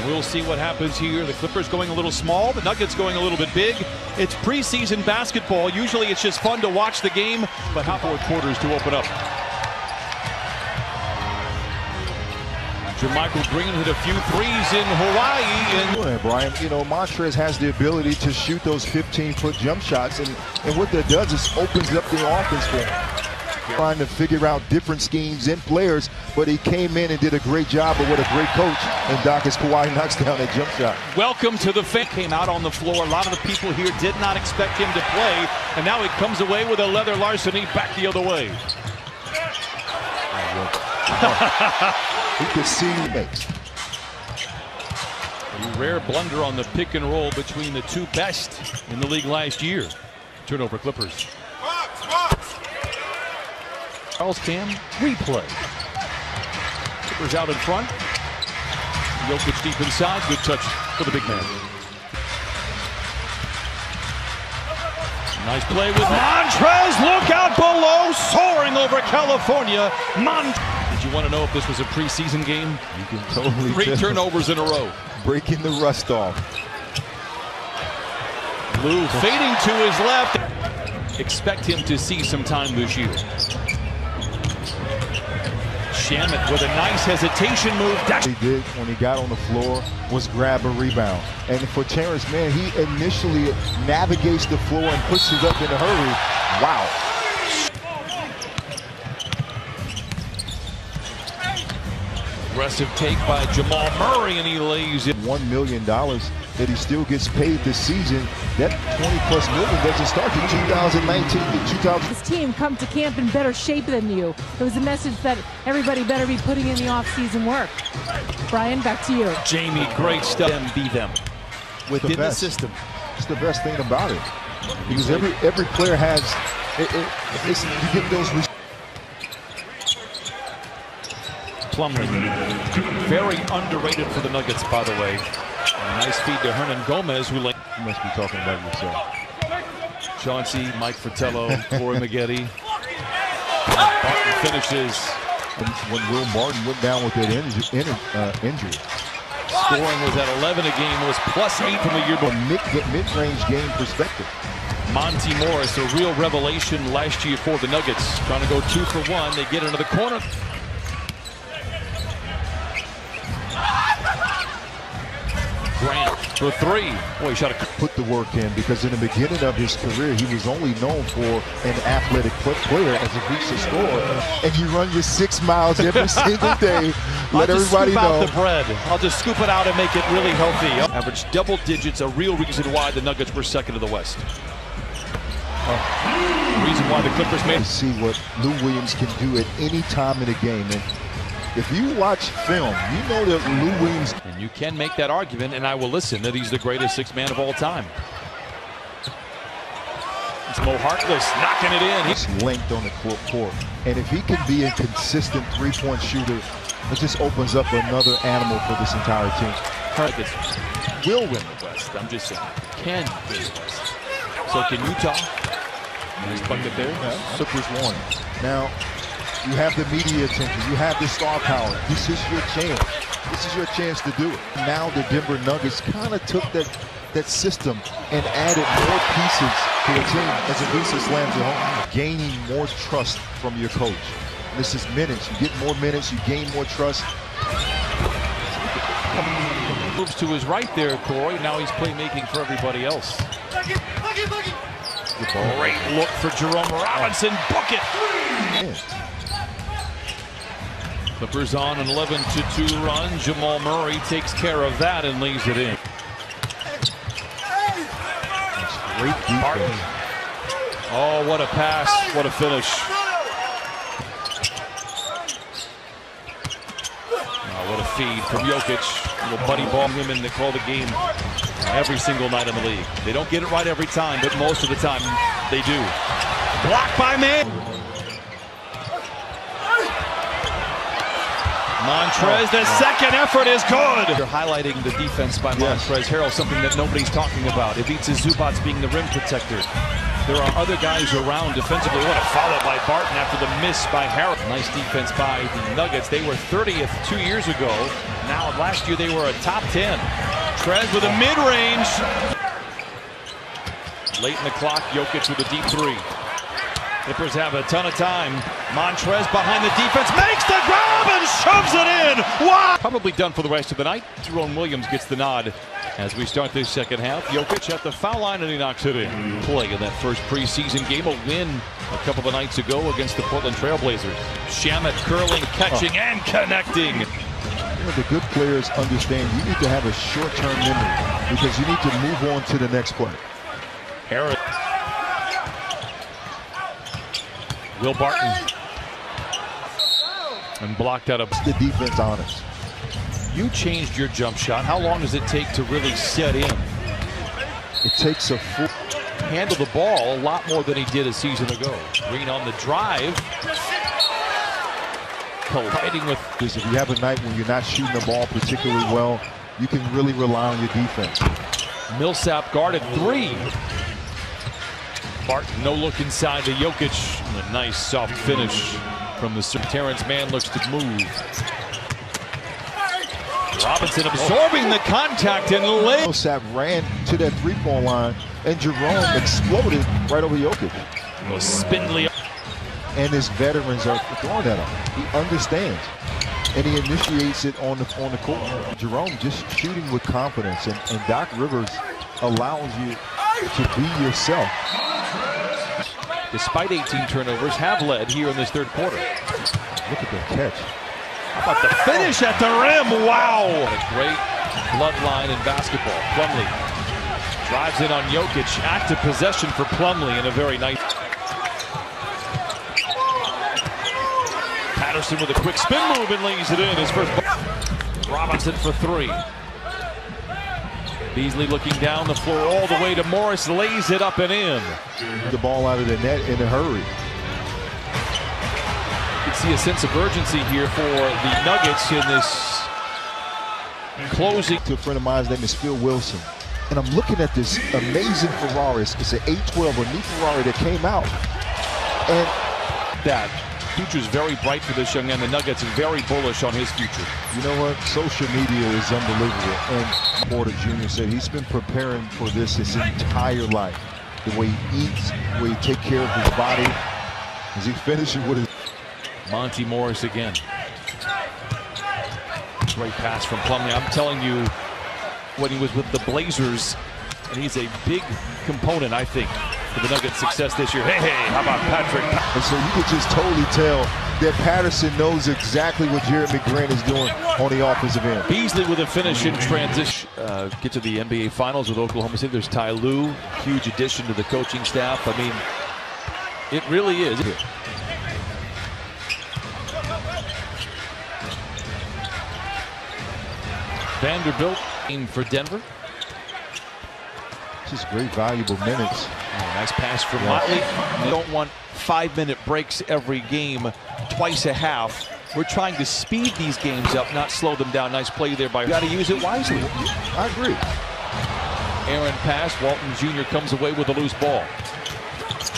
We'll see what happens here. The Clippers going a little small, the Nuggets going a little bit big. It's preseason basketball. Usually it's just fun to watch the game, but how fourth quarters to open up. JaMychal Green hit a few threes in Hawaii. And Brian, you know, Montrez has the ability to shoot those 15-foot jump shots, and what that does is opens up the offense for him. Trying to figure out different schemes and players, but he came in and did a great job. But what a great coach. And Doc, as Kawhi knocks down that jump shot. Welcome to the fan. Came out on the floor. A lot of the people here did not expect him to play, and now he comes away with a leather larceny back the other way. He could see he makes. A rare blunder on the pick and roll between the two best in the league last year. Turnover Clippers. Charles Cam replay. Clippers out in front. Jokic deep inside. Good touch for the big man. Nice play with Montrez. Look out below. Soaring over California. Did you want to know if this was a preseason game? You can totally 3 turnovers in a row. Breaking the rust off. Lou fading to his left. Expect him to see some time this year. Shamet with a nice hesitation move. He did when he got on the floor was grab a rebound. And for Terrence Mann, he initially navigates the floor and pushes up in a hurry. Wow. Aggressive take by Jamal Murray, and he lays it. $1 million that he still gets paid this season. That $20+ million doesn't start in 2019 to 2000. This team come to camp in better shape than you. It was a message that everybody better be putting in the off-season work. Brian, back to you. Jamie, great stuff. And be them Within the system. It's the best thing about it, because every player has you get those. Plumlee, very underrated for the Nuggets, by the way. A nice feed to Hernan Gomez, who You must be talking about yourself. Chauncey, Mike Fratello, Corey Maggette. Barton finishes. When Will Barton went down with that injury. Scoring was at 11 a game, was +8 from the year before. Mid-range game perspective. Monty Morris, a real revelation last year for the Nuggets. Trying to go 2 for 1. They get into the corner. Grant for 3. Boy, he shot a... Put the work in, because in the beginning of his career, he was only known for an athletic player as a vicious scorer. And you run your 6 miles every single day. Let everybody know. I'll just scoop out the bread. I'll just scoop it out and make it really healthy. Average double digits, a real reason why the Nuggets were second in the West. Reason why the Clippers made... See what Lou Williams can do at any time in a game. And if you watch film, you know that Lou Williams... And you can make that argument, and I will listen, that he's the greatest 6th man of all time. It's Mo Harkless knocking it in. He's length on the court. And if he can be a consistent 3-point shooter, it just opens up another animal for this entire team. Nuggets will win the West. I'm just saying, can win the West. So can Utah. Nice bucket there. Yeah, Clippers won. Now, you have the media attention. You have the star power. This is your chance. This is your chance to do it. Now the Denver Nuggets kind of took that system and added more pieces to the team as Avisa slams it home. Gaining more trust from your coach. This is minutes. You get more minutes. You gain more trust. Moves to his right there, Corey. Now he's playmaking for everybody else. Great look for Jerome Robinson. Bucket. Yeah. Clippers on an 11-2 run. Jamal Murray takes care of that and leaves it in. Great defense. Oh, what a pass. What a finish. Oh, what a feed from Jokic. Little buddy ball him and they call the game every single night in the league. They don't get it right every time, but most of the time they do. Blocked by Mann. Montrez, the second effort is good. They're highlighting the defense by Montrez Harrell, something that nobody's talking about. Ivica Zubac being the rim protector. There are other guys around defensively. What a follow by Barton after the miss by Harrell. Nice defense by the Nuggets. They were 30th 2 years ago. Now, last year they were a top 10. Trez with a mid-range. Late in the clock, Jokic with a deep three. Clippers have a ton of time. Montrez behind the defense, makes the grab and shoves it in. Wow! Probably done for the rest of the night. Jerome Williams gets the nod as we start this second half. Jokic at the foul line and he knocks it in. Play in that first preseason game, a win a couple of nights ago against the Portland Trailblazers. Shamet curling, catching, and connecting. You know, the good players understand you need to have a short-term memory because you need to move on to the next play. Harris. Will Barton. And blocked out of the defense honest. You changed your jump shot. How long does it take to really set in? It takes a full handle the ball a lot more than he did a season ago. Green on the drive. Colliding with. If you have a night when you're not shooting the ball particularly well, you can really rely on your defense. Millsap guarded three. Barton, no look inside to Jokic. And a nice soft finish from the Terrence Mann looks to move. Robinson absorbing the contact and lay. Millsap ran to that three-point line, and Jerome exploded right over Jokic. Spindly. And his veterans are throwing at him. He understands, and he initiates it on the court. Jerome just shooting with confidence, and Doc Rivers allows you to be yourself. Despite 18 turnovers, have led here in this third quarter. Look at that catch. How about the finish at the rim? Wow! A great bloodline in basketball. Plumlee drives in on Jokic. Active possession for Plumlee in a very nice. Patterson with a quick spin move and lays it in. His first. Robinson for three. Beasley looking down the floor all the way to Morris, lays it up and in. The ball out of the net in a hurry. You can see a sense of urgency here for the Nuggets in this closing. To a friend of mine, his name is Phil Wilson. And I'm looking at this amazing Ferrari. It's an 812, a new Ferrari that came out. And that future's very bright for this young man. The Nuggets are very bullish on his future. You know what? Social media is unbelievable. And Porter Jr. said he's been preparing for this his entire life. The way he eats, the way he takes care of his body, as he finishes with his. Monty Morris again. Great pass from Plumlee. I'm telling you, when he was with the Blazers, and he's a big component, I think, for the Nuggets' success this year. Hey, how about Patrick? And so you could just totally tell that Patterson knows exactly what Jeremy Grant is doing on the offensive end. Beasley with a finish in transition. Get to the NBA Finals with Oklahoma City. There's Ty Lue, huge addition to the coaching staff. I mean, it really is. Vanderbilt in for Denver. Just great valuable minutes. Oh, nice pass from Motley. We don't want 5-minute breaks every game, twice a half. We're trying to speed these games up, not slow them down. Nice play there by. You got to use it wisely. I agree. Aaron pass. Walton Jr. comes away with a loose ball.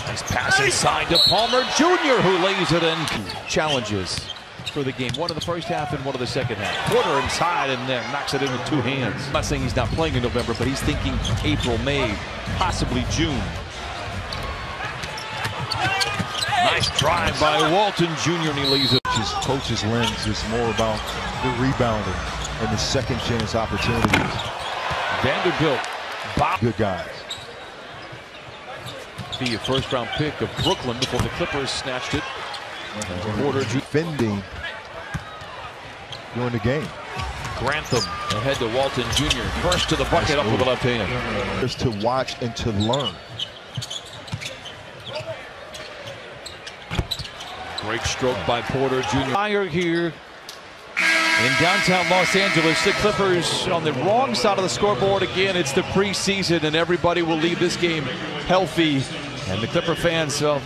Nice pass inside to Palmer Jr., who lays it in. Challenges for the game. One in the first half and one in the second half. Porter inside and then knocks it in with two hands. I'm not saying he's not playing in November, but he's thinking April, May, possibly June. Nice drive by Walton Jr. and he leaves it. His coach's lens is more about the rebounding and the second chance opportunities. Vanderbilt. Good guys. Be a first-round pick of Brooklyn before the Clippers snatched it. Porter defending during the game. Grantham ahead to Walton Jr. First to the bucket, up with the left hand. Just to watch and to learn. Great stroke by Porter Jr. Fire here in downtown Los Angeles. The Clippers on the wrong side of the scoreboard again. It's the preseason and everybody will leave this game healthy. And the Clipper fans, well,